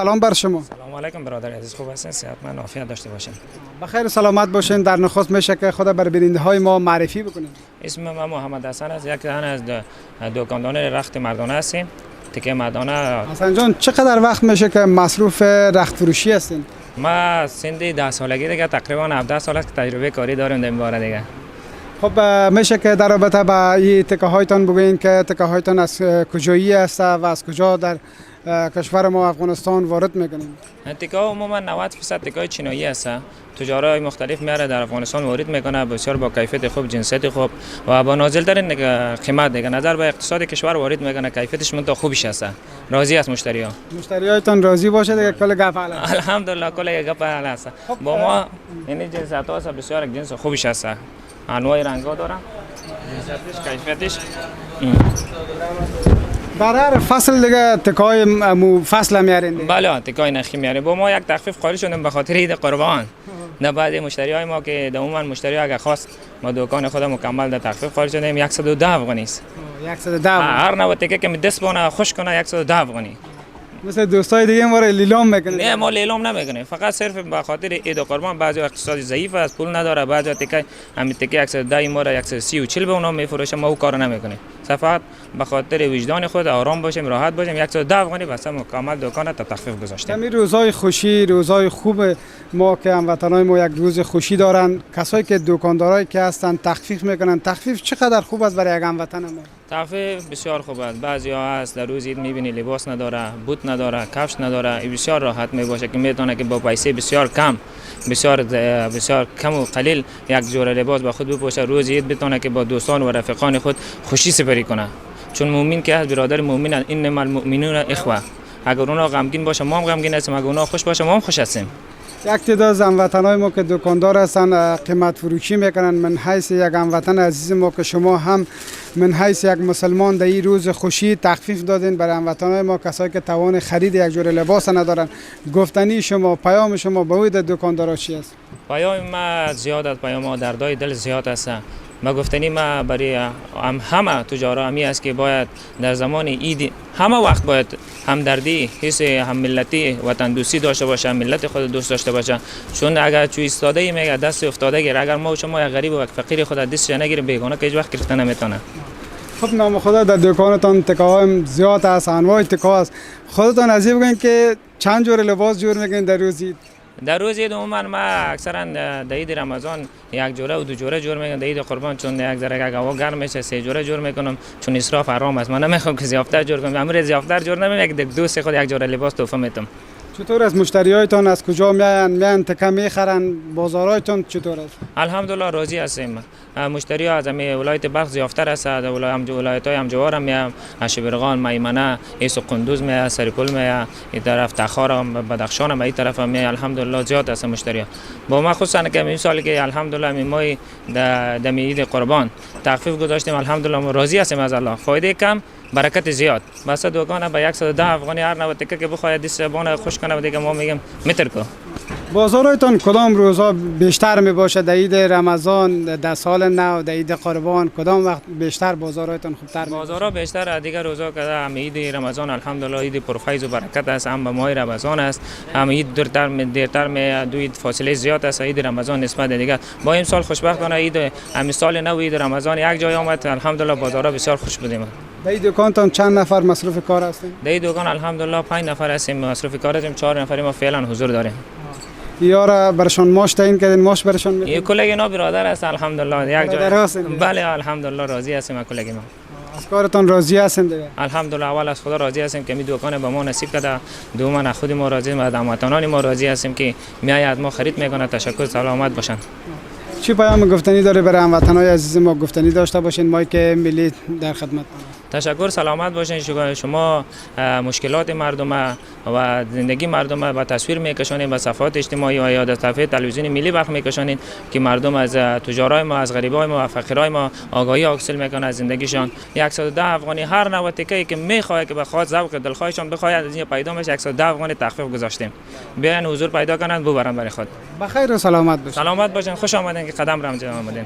سلام بر شما. سلام علیکم برادر عزیز، خوب هستین؟ صحتمند و عافیت داشته باشین. بخیر و سلامت باشین. در نخست میشه که خود بر بیننده های ما معرفی بکنید. اسم من محمد حسن است، یک تن از دکاندار رخت مردانه هستیم. تکه مردانه. حسن جان چقدر وقت میشه که مصروف رخت فروشی هستین؟ ما سن 10 سالگی دیگه تقریبا 17 سال است که تجربه کاری داریم در این باره دیگه. خب میشه که در رابطه با این تکه هایتان بگوین که تکه هایتان از کجایی است و از کجا در کشور ما افغانستان وارد میکنیم؟ تکه عموما 90% تکه چینایی است. تجارای مختلف میاره در افغانستان وارد میکنه، بسیار با کیفیت خوب، جنسیت خوب و با نازل ترین قیمت دیگه. نظر به اقتصاد کشور وارد میکنه، کیفیتش منتها خوبش است. راضی است مشتری ها. مشتریایتان راضی باشه دیگه، کل گپ حل است. الحمدلله کل گپ حل است. با ما این جنسیت ها بسیار جنس خوبش است. انواع رنگ ها داره، جنسیتش، کیفیتش. در هر فصل دیگه تکای فصل میارین؟ بله تکای نخی میاریم. با ما یک تخفیف قائل شدیم به خاطر عید قربان. نه بعد مشتری های ما که عموما مشتری اگه خواست ما دکان خود مکمل در تخفیف قائل شدیم. 110 افغانی است. 110 هر نوع تکه که دست بونه خوش کنه 110 افغانی. مثل دوستای دیگه ما رو لیلام میکنه؟ نه ما لیلام نمیکنیم، فقط صرف به خاطر عید قربان. بعضی اقتصادی ضعیف است، پول نداره، بعضی تکه همین تکه 110 ما را 130 و 40 به اونا میفروشه. ما او کارو نمیکنیم، فقط به خاطر وجدان خود آرام باشیم، راحت باشیم. 110 افغانی بس مکمل دکان تا تخفیف گذاشتیم. همین روزهای خوشی، روزهای خوب ما که هموطنای ما یک روز خوشی دارن، کسایی که دکاندارایی که هستن تخفیف میکنن. تخفیف چقدر خوب است برای یک هموطن ما؟ تخفیف بسیار خوب است. بعضی ها هست در روز عید میبینی لباس نداره، بوت نداره، کفش نداره، بسیار راحت میباشه که میتونه که با پیسه بسیار کم و قلیل یک جور لباس به خود بپوشه. روز عید بتونه که با دوستان و رفیقان خود خوشی سپری کنه. چون مؤمن که هست برادر مؤمن، انما المؤمنون اخوه. اگر اونا غمگین باشه ما هم غمگین هستیم، اگر اونا خوش باشه ما هم خوش هستیم. یک تعداد از هموطنای ما که دکاندار هستن قیمت فروشی میکنن. من حیث یک هموطن عزیز ما که شما هم من حیث یک مسلمان در این روز خوشی تخفیف دادین برای هموطنای ما، کسایی که توان خرید یک جور لباس ندارن. گفتنی شما، پیام شما به وید دکاندارا چی است؟ پیام ما زیاد است، پیام ما دردای دل زیاد است. ما گفتنی ما برای همه تجارا همی است که باید در زمان عید همه وقت باید همدردی، حس هم ملتی، وطن دوستی داشته باشه، ملت خود دوست داشته باشه. چون اگر چوی ایستاده میگه دست افتاده گیر، اگر ما و شما یک غریب و یک فقیر خود دستش نگیریم، بیگانه که هیچ وقت گرفته نمیتونه. خب نام خدا در دکانتان تکاهای زیاد است، انواع تکا است. خودتان از بگین که چند جور لباس جور میکنین در روز عید؟ در روز عید عموما ما اکثرا در عید رمضان یک جوره و دو جوره جور میکنم. در عید قربان چون یک ذره هوا گرم میشه 3 جوره جور میکنم، چون اسراف حرام است. من نمیخوام که زیافته جور کنم. امروز زیافته جور نمیکنم، یک دوست خود یک جوره لباس تحفه میدم. چطور از مشتریایتان از کجا میان تکه میخرن؟ بازارایتان چطور است؟ الحمدلله راضی هستیم. مشتری ها از ولایت بلخ زیافتر است، ولایت های همجوار هم میام، شبرغان، میمنه، ایس و قندوز میام، سرپل میام، این طرف تخار، بدخشان هم این طرف میام. الحمدلله زیاد است مشتری ها. با ما خصوصا که این سالی که الحمدلله می مای در عید قربان تخفیف گذاشتیم. الحمدلله راضی هستیم از الله. فایده کم برکت زیاد. بس دکان به 110 افغانی هر نوع تکه که بخواید دست بونه خوش کنه دیگه ما میگیم متر کو. بازارایتان کدام روزها بیشتر می باشه؟ در عید رمضان، در سال نو، در عید قربان کدام وقت بیشتر بازارایتان خوبتر؟ بازارها بیشتر دیگر روزها که هم عید رمضان الحمدلله عید پرفیض و برکت است، هم به ماه رمضان است، هم عید دیرتر می دو عید فاصله زیاد است عید رمضان نسبت دیگر. با این سال خوشبختانه عید هم سال نو عید رمضان یک جای آمد، الحمدلله بازارها بسیار خوش بودیم. در این دکانتان چند نفر مصروف کار هستین؟ در این دکان الحمدلله 5 نفر هستیم مصروف کار هستیم، 4 نفری ما فعلا حضور داریم. یارا برشان ماش تعیین کردین، ماش برشان میدین؟ این کلگی نا برادر است الحمدلله یک جای. بله الحمدلله راضی هستیم کلگی ما. از کارتان راضی هستین دیگه؟ الحمدلله اول از خدا راضی هستیم که می دکان به ما نصیب کرده، دوم از خود ما راضی هستیم، از هموطنان ما راضی هستیم که میای از ما خرید میکنه. تشکر، سلامت باشن. چی پیام گفتنی داره برای هموطنای عزیز ما؟ گفتنی داشته باشین، ما که ملی در خدمت. تشکر، سلامت باشین. شما مشکلات مردم و زندگی مردم با تصویر میکشونید، با صفحات اجتماعی و یا در صفحه تلویزیون ملی بخش میکشونید که مردم از تجارای ما، از غریبای ما و فقیرای ما آگاهی حاصل میکنه از زندگیشان. 110 افغانی هر نوع تکه‌ای که میخواد که بخواد ذوق دلخواهشان بخواد از این پیدا میشه. 110 افغانی تخفیف گذاشتیم. بیاین حضور پیدا کنن ببرن برای خود. بخیر و سلامت باشین. سلامت باشین، خوش آمدین که قدم رمز آمدین.